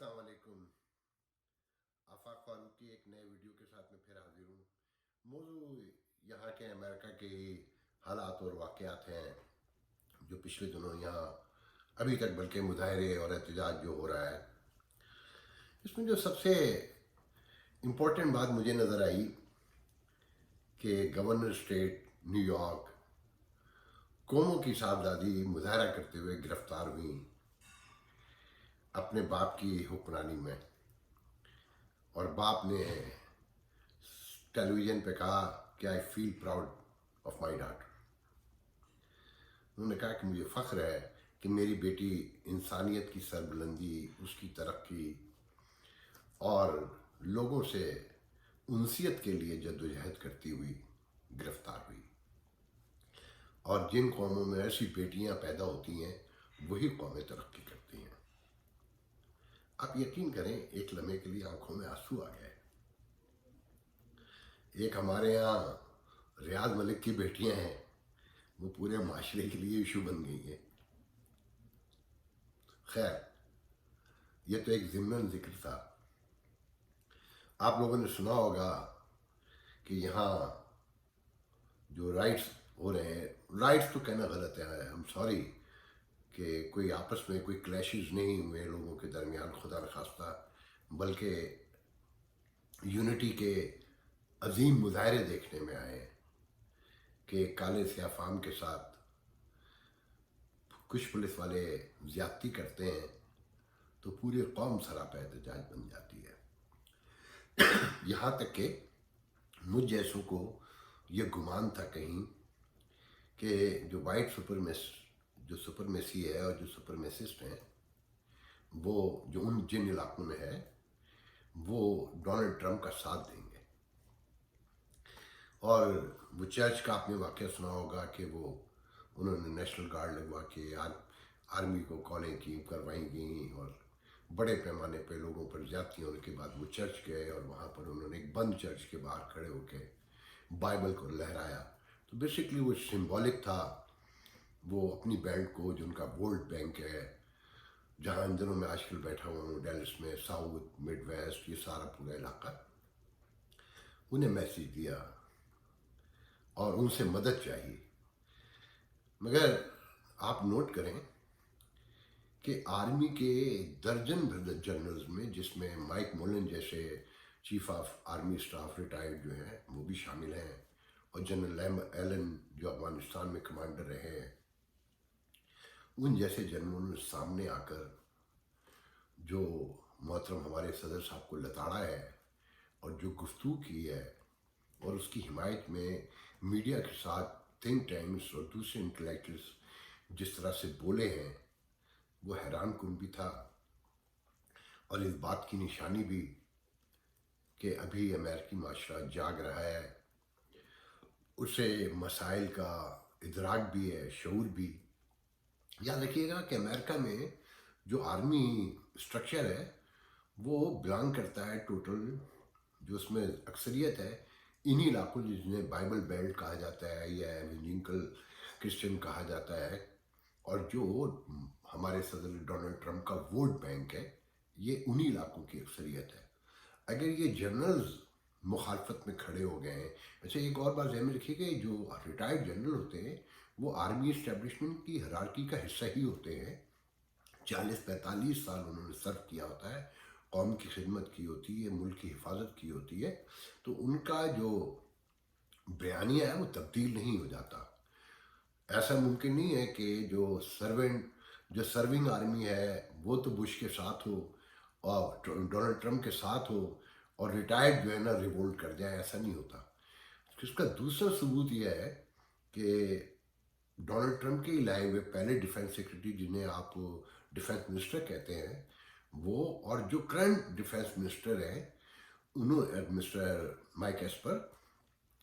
अस्सलाम वालेकुम। आफाक फारूक की एक नए वीडियो के साथ मैं फिर हाजिर हूँ। मौजू यहाँ के अमेरिका के हालात और वाक़यात हैं जो पिछले दिनों यहाँ अभी तक बल्कि मुजाहरे और एहतजाज जो हो रहा है। इसमें जो सबसे इम्पोर्टेंट बात मुझे नज़र आई कि गवर्नर स्टेट न्यूयॉर्क कोमो की साहबजादी मुजाहरा करते हुए गिरफ्तार हुई अपने बाप की हुक्मरानी में, और बाप ने टेलीविज़न पे कहा कि I feel proud of my daughter. उन्होंने कहा कि मुझे फ़ख्र है कि मेरी बेटी इंसानियत की सरबुलंदी, उसकी तरक्की और लोगों से उनसियत के लिए जद्दोजहद करती हुई गिरफ्तार हुई। और जिन कौमों में ऐसी बेटियां पैदा होती हैं वही कौमें तरक्की करती हैं। आप यकीन करें, एक लम्हे के लिए आंखों में आंसू आ गए। एक हमारे यहाँ रियाज मलिक की बेटियां हैं, वो पूरे माशरे के लिए इशू बन गई है। खैर, ये तो एक ज़िम्नन जिक्र था। आप लोगों ने सुना होगा कि यहाँ जो राइट्स हो रहे हैं, राइट्स तो कहना गलत है, आई एम सॉरी, कि कोई आपस में कोई क्लैशेस नहीं हुए लोगों के दरमियान, खुदा न खास्ता, बल्कि यूनिटी के अजीम मुजाहरे देखने में आए हैं कि काले स्याह फाम के साथ कुछ पुलिस वाले ज्यादती करते हैं तो पूरी कौम सरापा एहतजाज बन जाती है। यहाँ तक कि मुझ जैसों को ये गुमान था कहीं कि जो वाइट सुपरमेसी है और जो सुपरमेसिस्ट हैं, वो जो जिन इलाकों में है, वो डोनाल्ड ट्रंप का साथ देंगे। और वो चर्च का आपने वाक़या सुना होगा कि वो उन्होंने नेशनल गार्ड लगवा के आर्मी को कॉलें की, करवाई गई, और बड़े पैमाने पे लोगों पर ज्यादती होने के बाद वो चर्च गए और वहाँ पर उन्होंने एक बंद चर्च के बाहर खड़े होकर बाइबल को लहराया। तो बेसिकली वो सिंबॉलिक था। वो अपनी बेल्ट को, जो उनका वोल्ट बैंक है, जहाँ इन दिनों में आजकल बैठा हुआ हूँ डेलिस में, साउथ मिड वेस्ट, ये सारा पूरा इलाका, उन्हें मैसेज दिया और उनसे मदद चाहिए। मगर आप नोट करें कि आर्मी के दर्जन जनरल्स में, जिसमें माइक मोलन जैसे chief of army staff retired जो हैं वो भी शामिल हैं, और जनरल एलन जो अफगानिस्तान में कमांडर रहे हैं, उन जैसे जनरलों ने सामने आकर जो मोहतरम हमारे सदर साहब को लताड़ा है और जो गुफ्तगू की है, और उसकी हिमायत में मीडिया के साथ थिंक टैंक्स और दूसरे इंटेलेक्चुअल्स जिस तरह से बोले हैं, वो हैरान कुन भी था। और इस बात की निशानी भी कि अभी अमेरिकी माशरा जाग रहा है, उसे मसाइल का इदराक भी है, शऊर भी। याद रखिएगा कि अमेरिका में जो आर्मी स्ट्रक्चर है वो बिलोंग करता है टोटल, जो उसमें अक्सरियत है इन्हीं इलाकों जिन्हें बाइबल बेल्ट कहा जाता है या एवेंजेलिकल क्रिश्चियन कहा जाता है, और जो हमारे सदर डोनाल्ड ट्रंप का वोट बैंक है, ये उन्हीं इलाकों की अक्सरियत है। अगर ये जनरल्स मुखालफत में खड़े हो गए हैं, वैसे एक और बात ध्यान में रखिएगा, जो रिटायर्ड जनरल होते हैं वो आर्मी इस्टेब्लिशमेंट की हायरार्की का हिस्सा ही होते हैं। 40-45 साल उन्होंने सर्व किया होता है, कौम की खिदमत की होती है, मुल्क की हिफाजत की होती है, तो उनका जो बयानिया है वो तब्दील नहीं हो जाता। ऐसा मुमकिन नहीं है कि जो सर्विंग आर्मी है वो तो बुश के साथ हो और डोनाल्ड ट्रंप के साथ हो, और रिटायर्ड जो है ना रिवोल्ट कर जाए, ऐसा नहीं होता। इसका दूसरा सबूत यह है कि डोनाल्ड ट्रंप के लाए हुए पहले डिफेंस सेक्रेटरी, जिन्हें आप डिफेंस मिनिस्टर कहते हैं, वो, और जो करंट डिफेंस मिनिस्टर हैं, उन्होंने, मिस्टर माइक एस्पर,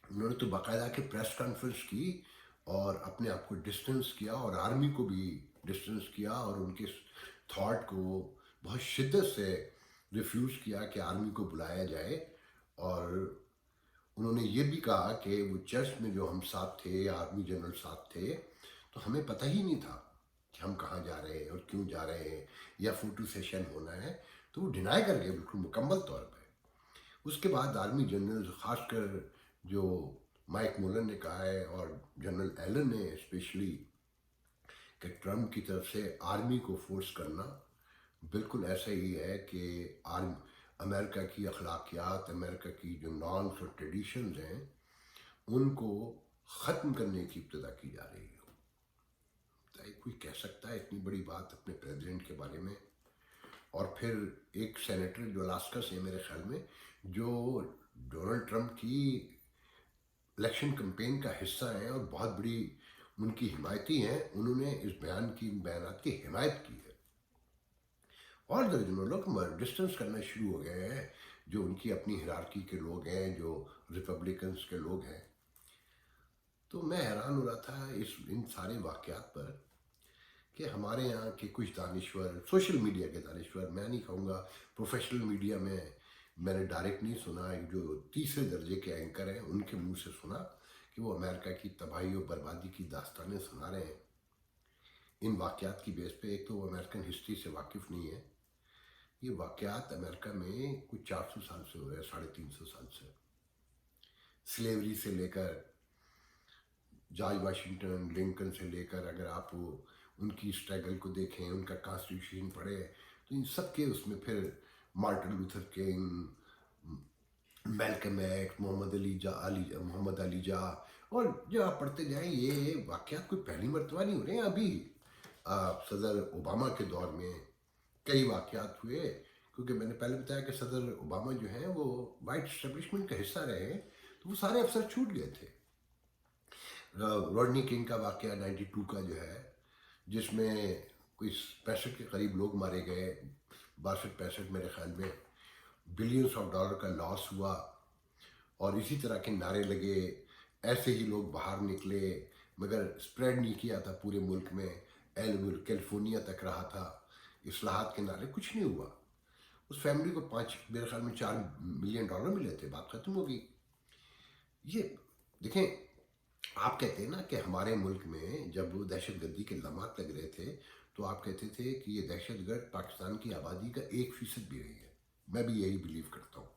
उन्होंने तो बाकायदा के प्रेस कॉन्फ्रेंस की और अपने आप को डिस्टेंस किया और आर्मी को भी डिस्टेंस किया, और उनके थॉट को बहुत शिद्दत से रिफ्यूज़ किया कि आर्मी को बुलाया जाए। और उन्होंने ये भी कहा कि वो चर्च में जो हम साथ थे, आर्मी जनरल साथ थे, तो हमें पता ही नहीं था कि हम कहाँ जा रहे हैं और क्यों जा रहे हैं, या फोटो सेशन होना है, तो वो डिनाई कर गए बिल्कुल मुकम्मल तौर पे। उसके बाद आर्मी जनरल, खासकर जो माइक मुलन ने कहा है और जनरल एलन ने स्पेशली, कि ट्रम्प की तरफ से आर्मी को फोर्स करना बिल्कुल ऐसा ही है कि आर्म अमेरिका की अखलाकियात, अमेरिका की जो नॉर्म्स और ट्रेडिशंस हैं, उनको ख़त्म करने की इब्तिदा की जा रही हो। तो कोई कह सकता है इतनी बड़ी बात अपने प्रेसिडेंट के बारे में? और फिर एक सेनेटर जो अलास्का से मेरे ख्याल में, जो डोनाल्ड ट्रंप की इलेक्शन कैंपेन का हिस्सा हैं और बहुत बड़ी उनकी हिमायती हैं, उन्होंने इस बयानात की हिमायत की है। और दर्जनों लोग डिस्टेंस करना शुरू हो गए हैं, जो उनकी अपनी हिरार्की के लोग हैं, जो रिपब्लिकन्स के लोग हैं। तो मैं हैरान हो रहा था इन सारे वाक़यात पर कि हमारे यहाँ के कुछ दानिश्वर, सोशल मीडिया के दानिश्वर, मैं नहीं कहूँगा प्रोफेशनल मीडिया में मैंने डायरेक्ट नहीं सुना, एक जो तीसरे दर्जे के एंकर हैं उनके मुंह से सुना कि वो अमेरिका की तबाही और बर्बादी की दास्तानें सुना रहे हैं इन वाक़यात की बेस पे। एक तो वो अमेरिकन हिस्ट्री से वाकिफ़ नहीं है। ये वाक़यात अमेरिका में कुछ 400 साल से हो रहे हैं, 350 साल से। स्लेवरी से लेकर जॉर्ज वाशिंगटन, लिंकन से लेकर, अगर आप उनकी स्ट्रगल को देखें, उनका कॉन्स्टिट्यूशन पढ़े, तो इन सब के उसमें फिर Martin Luther King, Malcolm X, Muhammad Ali जा, और जब आप पढ़ते जाएं ये वाक़यात कोई पहली मर्तबा नहीं हो रहे हैं। अभी सदर ओबामा के दौर में कई वाक़यात हुए, क्योंकि मैंने पहले बताया कि सदर ओबामा जो हैं वो वाइट एस्टेब्लिशमेंट का हिस्सा रहे हैं, तो वो सारे अफसर छूट गए थे। रॉडनी किंग का वाक़या 92 का जो है, जिसमें कोई 65 के करीब लोग मारे गए, 62-65 मेरे ख्याल में, बिलियंस ऑफ डॉलर का लॉस हुआ, और इसी तरह के नारे लगे, ऐसे ही लोग बाहर निकले, मगर स्प्रेड नहीं किया था पूरे मुल्क में, कैलिफोर्निया तक रहा था, इस्लाहात के नारे, कुछ नहीं हुआ। उस फैमिली को मेरे ख्याल में $4 मिलियन मिले थे, बात ख़त्म हो गई। ये देखें, आप कहते हैं ना कि हमारे मुल्क में जब दहशतगर्दी के इल्ज़ामात लग रहे थे, तो आप कहते थे कि ये दहशतगर्द पाकिस्तान की आबादी का 1% भी नहीं है। मैं भी यही बिलीव करता हूँ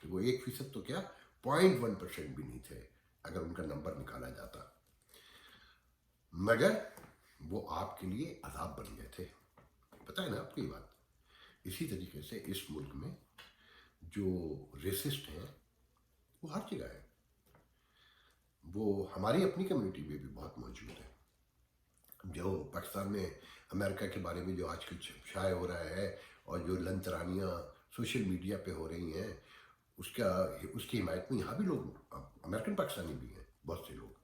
कि वो 1% तो क्या, 0.1% भी नहीं थे अगर उनका नंबर निकाला जाता, मगर वो आपके लिए अज़ाब बन गए थे। पता है ना आपको ये बात? इसी तरीके से इस मुल्क में जो रेसिस्ट हैं वो हर जगह है, वो हमारी अपनी कम्युनिटी में भी बहुत मौजूद है। जो पाकिस्तान में अमेरिका के बारे में जो आजकल शाये हो रहा है, और जो लंतरानियाँ सोशल मीडिया पे हो रही हैं, उसकी हिमायत में यहाँ भी लोग अमेरिकन पाकिस्तानी भी हैं, बहुत से लोग,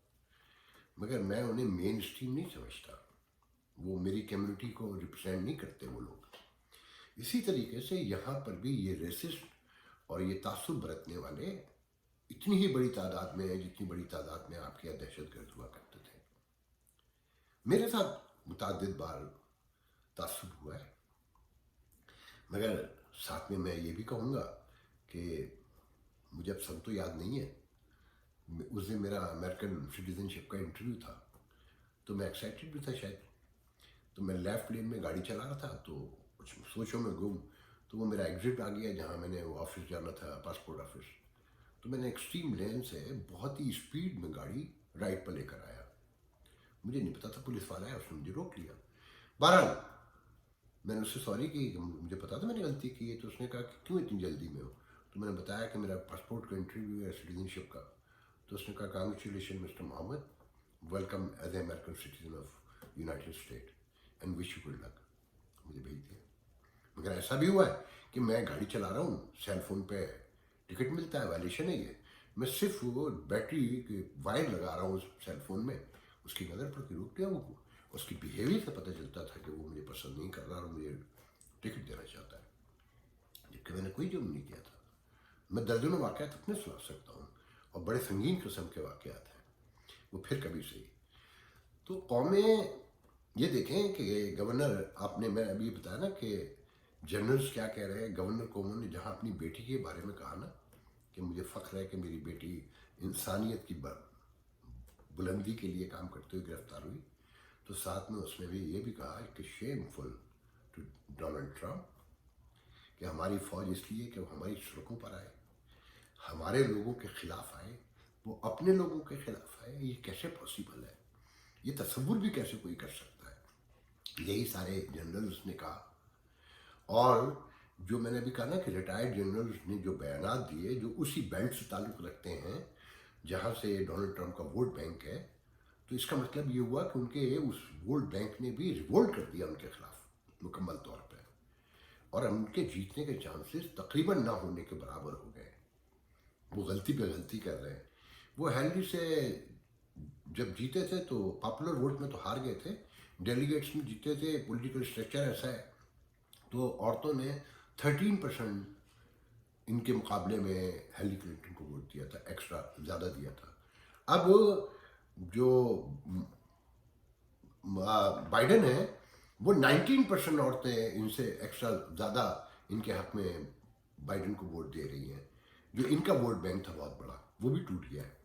मगर मैं उन्हें मेन स्ट्रीम नहीं समझता। वो मेरी कम्युनिटी को रिप्रेजेंट नहीं करते वो लोग। इसी तरीके से यहाँ पर भी ये रेसिस्ट और ये तासुब बरतने वाले इतनी ही बड़ी तादाद में है जितनी बड़ी तादाद में आपके यहाँ दहशतगर्द हुआ करते थे। मेरे साथ मुतअद्दिद बार तासुब हुआ है, मगर साथ में मैं ये भी कहूँगा कि मुझे अब सब तो याद नहीं है। उस दिन मेरा अमेरिकन सिटीजनशिप का इंटरव्यू था, तो मैं एक्साइटेड भी था शायद, तो मैं लेफ्ट लेन में गाड़ी चला रहा था, तो कुछ सोचो में गुम, तो वो मेरा एग्जिट आ गया जहाँ मैंने वो ऑफिस जाना था, पासपोर्ट ऑफिस। तो मैंने एक्सट्रीम लेन से बहुत ही स्पीड में गाड़ी राइट पर लेकर आया। मुझे नहीं पता था पुलिस वाला है, उसने मुझे रोक लिया। बहरहाल मैंने उससे सॉरी की, मुझे पता था मैंने गलती की है। तो उसने कहा कि क्यों इतनी जल्दी में हो? तो मैंने बताया कि मेरा पासपोर्ट का इंटरव्यू है सिटीजनशिप का। तो उसने कहा congratulation mister Muhammad, welcome as a American citizen of United State and wish you good luck. मुझे भेज दिया। मगर ऐसा भी हुआ है कि मैं गाड़ी चला रहा हूँ, सेल फोन पे टिकट मिलता है, वायलेशन है ये, मैं सिर्फ वो बैटरी के वायर लगा रहा हूँ उस सेल फोन में, उसकी नज़र पड़ के रुक गया। वो उसकी बिहेवियर से पता चलता था कि वो मुझे पसंद नहीं कर रहा और मुझे टिकट देना चाहता है, जबकि मैंने कोई जुर्म नहीं किया था। मैं दर्जनों वाक़यात अपने सुना सकता हूँ, और बड़े संगीन किस्म के वाक़यात हैं, वो फिर कभी सही। तो कौमें ये देखें कि गवर्नर, आपने, मैं अभी बताया ना कि जनरल्स क्या कह रहे हैं, गवर्नर कोमन ने जहाँ अपनी बेटी के बारे में कहा ना कि मुझे फ़ख्र है कि मेरी बेटी इंसानियत की बुलंदी के लिए काम करते हुए गिरफ्तार हुई, तो साथ में उसने भी ये भी कहा कि शेमफुल टू डोनाल्ड ट्रंप کہ ہماری فوج اس لیے کہ وہ ہماری سڑکوں پر آئے، ہمارے لوگوں کے خلاف آئے، وہ اپنے لوگوں کے خلاف آئے، یہ کیسے پاسبل ہے؟ یہ تصور بھی کیسے کوئی کر سکتا ہے؟ یہی سارے جنرلز نے کہا، اور جو میں نے ابھی کہا نا کہ ریٹائرڈ جنرلز نے جو بیانات دیے جو اسی بیلٹ سے تعلق رکھتے ہیں جہاں سے ڈونلڈ ٹرمپ کا ووٹ بینک ہے، تو اس کا مطلب یہ ہوا کہ ان کے اس ووٹ بینک نے بھی ریوولٹ کر دیا ان کے خلاف مکمل طور پہ، اور ان کے جیتنے کے چانسز تقریباً نہ ہونے کے برابر ہو گئے۔ وہ غلطی پہ غلطی کر رہے ہیں۔ وہ ہیلری سے جب جیتے تھے تو پاپولر ووٹ میں تو ہار گئے تھے، ڈیلیگیٹس میں جیتے تھے، پولیٹیکل اسٹرکچر ایسا ہے، تو عورتوں نے 13% ان کے مقابلے میں ہیلری کلنٹن کو ووٹ دیا تھا، ایکسٹرا زیادہ دیا تھا۔ اب جو بائیڈن ہے وہ 19% عورتیں ان سے ایکسٹرا زیادہ ان کے حق میں بائیڈن کو ووٹ دے رہی ہیں۔ جو ان کا ووٹ بینک تھا بہت بڑا، وہ بھی ٹوٹ گیا ہے۔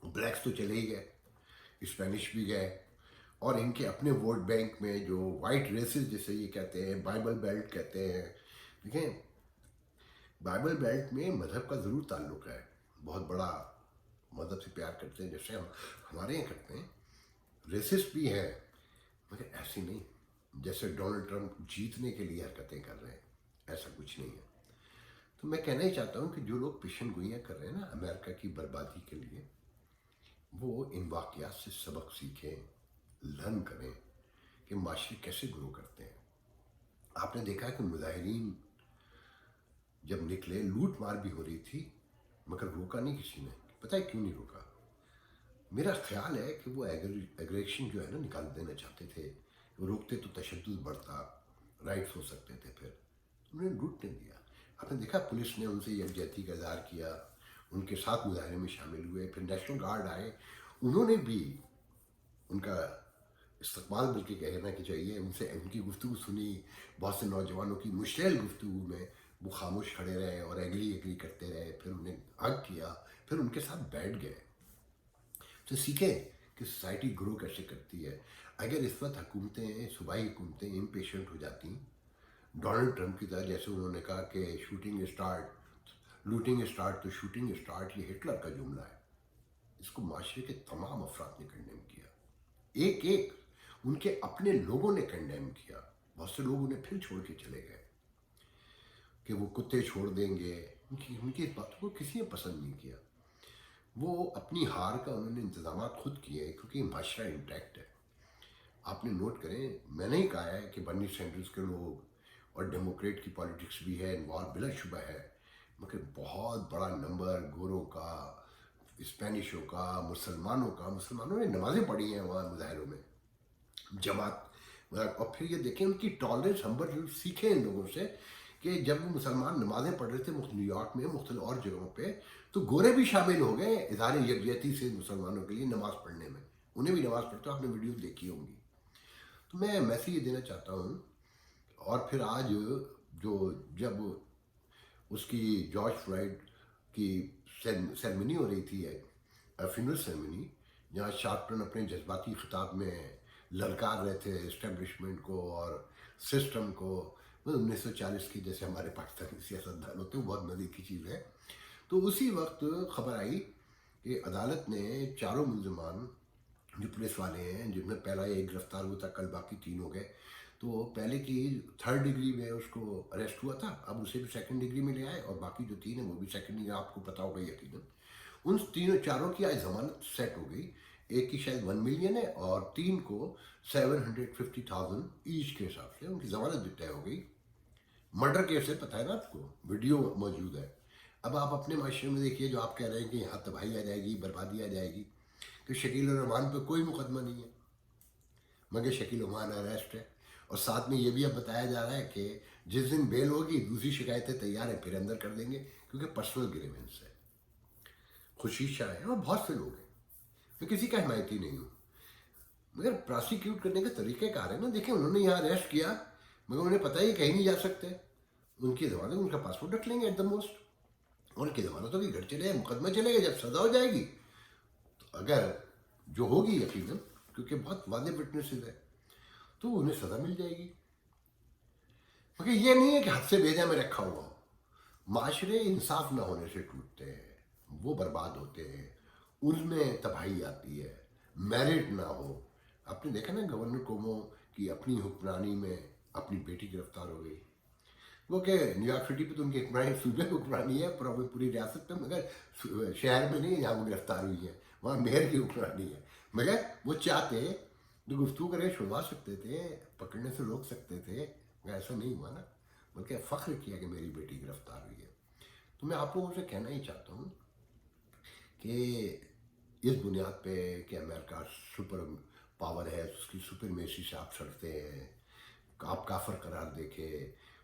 بلیکس تو چلے ہی گئے، اسپینش بھی گئے، اور ان کے اپنے ووٹ بینک میں جو وائٹ ریسز جیسے یہ کہتے ہیں، بائبل بیلٹ کہتے ہیں، دیکھیں بائبل بیلٹ میں مذہب کا ضرور تعلق ہے، بہت بڑا مذہب سے پیار کرتے ہیں جیسے ہم ہمارے یہاں کرتے ہیں، ریسسٹ بھی ہیں، مگر ایسی نہیں جیسے ڈونلڈ ٹرمپ جیتنے کے لیے حرکتیں کر رہے ہیں، ایسا کچھ نہیں ہے۔ تو میں کہنا ہی چاہتا ہوں کہ جو لوگ پیشن گوئیاں کر رہے ہیں نا امریکہ کی بربادی کے لیے، وہ ان واقعات سے سبق سیکھیں، لرن کریں کہ معاشرے کیسے گرو کرتے ہیں۔ آپ نے دیکھا کہ مظاہرین جب نکلے، لوٹ مار بھی ہو رہی تھی، مگر روکا نہیں کسی نے۔ پتہ ہے کیوں نہیں روکا؟ میرا خیال ہے کہ وہ ایگریشن جو ہے نا نکال دینا چاہتے تھے، وہ روکتے تو تشدد بڑھتا، رائٹس ہو سکتے تھے، پھر انہوں نے لوٹنے دیا۔ آپ نے دیکھا پولیس نے ان سے یکجہتی کا اظہار کیا، ان کے ساتھ مظاہرے میں شامل ہوئے، پھر نیشنل گارڈ آئے، انہوں نے بھی ان کا استقبال بلکہ کہنا کہ چاہیے، ان سے ان کی گفتگو سنی، بہت سے نوجوانوں کی مشتعل گفتگو میں وہ خاموش کھڑے رہے اور ایگری کرتے رہے، پھر انہیں ہگ کیا، پھر ان کے ساتھ بیٹھ گئے۔ تو سیکھیں کہ سوسائٹی گرو کیسے کرتی ہے۔ اگر اس وقت حکومتیں، صوبائی حکومتیں امپیشنٹ ہو جاتی، ڈونلڈ ٹرمپ کی طرح، جیسے انہوں نے کہا کہ شوٹنگ اسٹارٹ، لوٹنگ اسٹارٹ تو شوٹنگ اسٹارٹ، یہ ہٹلر کا جملہ ہے، اس کو معاشرے کے تمام افراد نے کنڈیم کیا، ایک ایک ان کے اپنے لوگوں نے کنڈیم کیا۔ بہت سے لوگ انہیں پھر چھوڑ کے چلے گئے کہ وہ کتے چھوڑ دیں گے، ان کی بات کو کسی نے پسند نہیں کیا۔ وہ اپنی ہار کا انہوں نے انتظامات خود کیے ہیں، کیونکہ معاشرہ انٹیکٹ ہے۔ آپ نے نوٹ کریں، میں نے ہی کہا ہے کہ برنی سینڈرز کے لوگ اور ڈیموکریٹ کی پالیٹکس بھی ہے انوالو، بلا شبہ ہے، مگر بہت بڑا نمبر گوروں کا، اسپینشوں کا، مسلمانوں نے نمازیں پڑھی ہیں وہاں مظاہروں میں، جماعت۔ اور پھر یہ دیکھیں ان کی ٹالرنس، ہم سیکھیں ان لوگوں سے کہ جب وہ مسلمان نمازیں پڑھ رہے تھے نیو یارک میں، مختلف اور جگہوں پہ، تو گورے بھی شامل ہو گئے اظہار یکجہتی سے مسلمانوں کے لیے نماز پڑھنے میں، انہیں بھی نماز پڑھتے، آپ نے ویڈیو دیکھی ہوں گی۔ تو میں میسیج یہ دینا چاہتا ہوں، اور پھر آج جب اس کی جارج فلائیڈ کی سیرمنی ہو رہی تھی، فنرل سیرمنی، جہاں شارپٹن اپنے جذباتی خطاب میں للکار رہے تھے اسٹیبلشمنٹ کو اور سسٹم کو، 1940 کی جیسے ہمارے پاکستانی سیاستدان ہوتے ہیں، بہت مزے کی چیز ہے۔ تو اسی وقت خبر آئی کہ عدالت نے چاروں ملزمان جو پولیس والے ہیں، جن میں پہلا ایک گرفتار ہوا تھا، کل باقی 3 ہو گئے، تو پہلے کی 3rd ڈگری میں اس کو اریسٹ ہوا تھا، اب اسے بھی 2nd ڈگری میں لے آئے، اور باقی جو 3 ہیں وہ بھی 2nd ڈگری، آپ کو پتا ہوگا یقیناً۔ ان چاروں کی آج ضمانت سیٹ ہو گئی، ایک کی شاید 1 ملین ہے اور 3 کو 750,000 ایچ کے حساب سے ان کی ضمانت بھی طے ہو گئی۔ مرڈر کیس ہے، پتہ ہے نا آپ کو، ویڈیو موجود ہے۔ اب آپ اپنے معاشرے میں دیکھیے، جو آپ کہہ رہے ہیں کہ یہاں تباہی آ جائے گی، بربادی آ جائے گی، کہ شکیل الرحمان پہ کوئی مقدمہ نہیں ہے، مگر شکیل الرحمان اریسٹ ہے، اور ساتھ میں یہ بھی اب بتایا جا رہا ہے کہ جس دن بیل ہوگی دوسری شکایتیں تیار ہیں، پھر اندر کر دیں گے، کیونکہ پرسنل گریونس ہے۔ خوشی شاہ ہے اور بہت سے لوگ ہیں، میں کسی کا حمایتی نہیں ہوں، مگر پراسیکیوٹ کرنے کا طریقہ کار ہے نا۔ دیکھیں انہوں نے یہاں اریسٹ کیا، مگر انہیں پتہ ہی کہیں نہیں جا سکتے، ان کی ضمانت، ان کا پاسپورٹ رکھ لیں گے ایٹ دا موسٹ، ان کی ضمانتوں کے گھر چلے، مقدمہ چلے گا، جب سزا ہو جائے گی تو اگر جو ہوگی یقیناً، کیونکہ بہت واضح وٹنسز ہے، تو انہیں سزا مل جائے گی۔ क्योंकि ये नहीं है कि हद से भेजा में रखा हुआ हो। माशरे इंसाफ ना होने से टूटते हैं, वो बर्बाद होते हैं, उनमें तबाही आती है, मेरिट ना हो। आपने देखा ना गवर्नर कोमो की अपनी हुक्मरानी में अपनी बेटी गिरफ्तार हो गई। वो क्या न्यूयॉर्क सिटी पे तो उनकी हुक्मरानी सूबे में हुक्मरानी है, पूरी रियासत में, मगर शहर में नहीं जहाँ वो गिरफ्तार हुई है, वहाँ मेयर की हुक्मरानी है। मगर वो चाहते तो गुफ्तगू करके छुड़वा सकते थे, पकड़ने से रोक सकते थे, मगर ऐसा नहीं हुआ ना। बल्कि फ़ख्र किया कि मेरी बेटी गिरफ्तार हुई है। तो मैं आप लोगों से कहना ही चाहता हूँ कि इस बुनियाद पे कि अमेरिका सुपर पावर है, उसकी सुपरमेसी से आप सड़ते हैं, आप काफर करार देके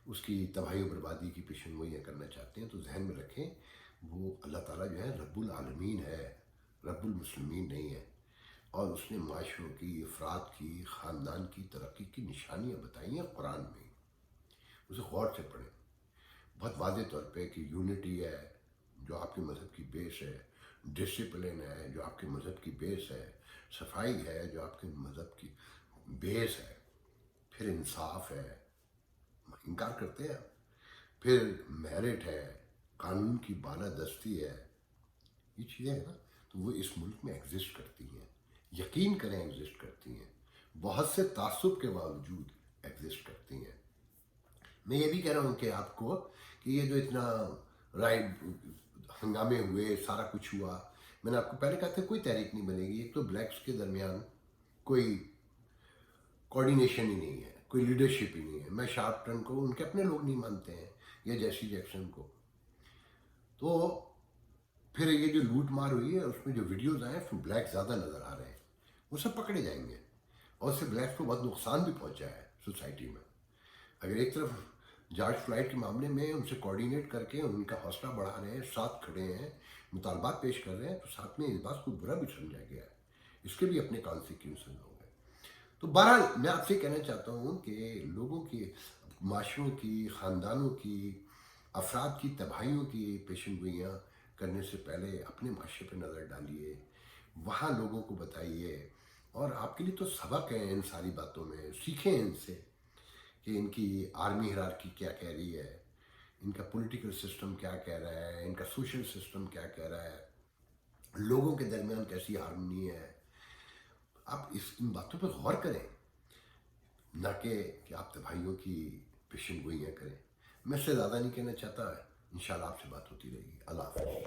उसकी तबाही और बर्बादी की पेशनगोइयाँ करना चाहते हैं, तो जहन में रखें वो अल्लाह ताला जो है रब्बुल आलमीन है, रब्बुल मुस्लिमीन नहीं है। और उसने माशरों की, अफराद की, ख़ानदान की तरक्की की निशानियाँ बताई हैं कुरान में। उसे गौर से पढ़ें। बहुत वाज़े तौर पे कि यूनिटी है जो आपके मज़हब की बेस है, डिसिप्लिन है जो आपके मज़हब की बेस है, सफाई है जो आपके मज़हब की बेस है, फिर इंसाफ है, इनकार करते हैं आप। फिर मेरिट है, कानून की बालादस्ती है, ये चीज़ें हैं ना, तो वो इस मुल्क में एग्जिस्ट करती हैं। यकीन करें एग्जिस्ट करती हैं, बहुत से तासुब के बावजूद एग्जिस्ट करती हैं। मैं ये भी कह रहा हूँ कि आपको कि ये जो इतना राइट हंगामे हुए, सारा कुछ हुआ, मैंने आपको पहले कहा था कोई तहरीक नहीं बनेगी। एक तो ब्लैक्स के दरमियान कोई कोऑर्डिनेशन ही नहीं है, कोई लीडरशिप ही नहीं है। मैं शार्पटन को उनके अपने लोग नहीं मानते हैं, या जैसी जैक्सन को। तो फिर ये जो लूट मार हुई है उसमें जो वीडियोज़ आए उसमें ब्लैक ज़्यादा नज़र आ रहे हैं, वो सब पकड़े जाएंगे। और उससे ब्लैक्स को बहुत नुकसान भी पहुंचा है सोसाइटी में। अगर एक तरफ जॉर्ज फ्लॉयड के मामले में उनसे कोऑर्डिनेट करके उनका हौसला बढ़ा रहे हैं, साथ खड़े हैं, मुतालबात पेश कर रहे हैं, तो साथ में इस बात को बुरा भी समझा गया है। इसके भी अपने कॉन्सिक्वेंसेस होंगे। तो बहरहाल मैं आपसे कहना चाहता हूँ कि लोगों की, माशरों की, ख़ानदानों की, अफराद की तबाहियों की पेशनगोइयाँ करने से पहले अपने माशरे पर नज़र डालिए, वहाँ लोगों को बताइए। और आपके लिए तो सबक है इन सारी बातों में, सीखें इनसे कि इनकी आर्मी हिरार्की क्या कह रही है, इनका पॉलिटिकल सिस्टम क्या कह रहा है, इनका सोशल सिस्टम क्या कह रहा है, लोगों के दरमियान कैसी हारमोनी है। आप इन बातों पर गौर करें, ना कि आप तबाहियों की पेशन गोइयाँ करें। मैं इससे ज़्यादा नहीं कहना चाहता। इंशाल्लाह आपसे बात होती रहेगी। अल्लाह हाफ़िज़।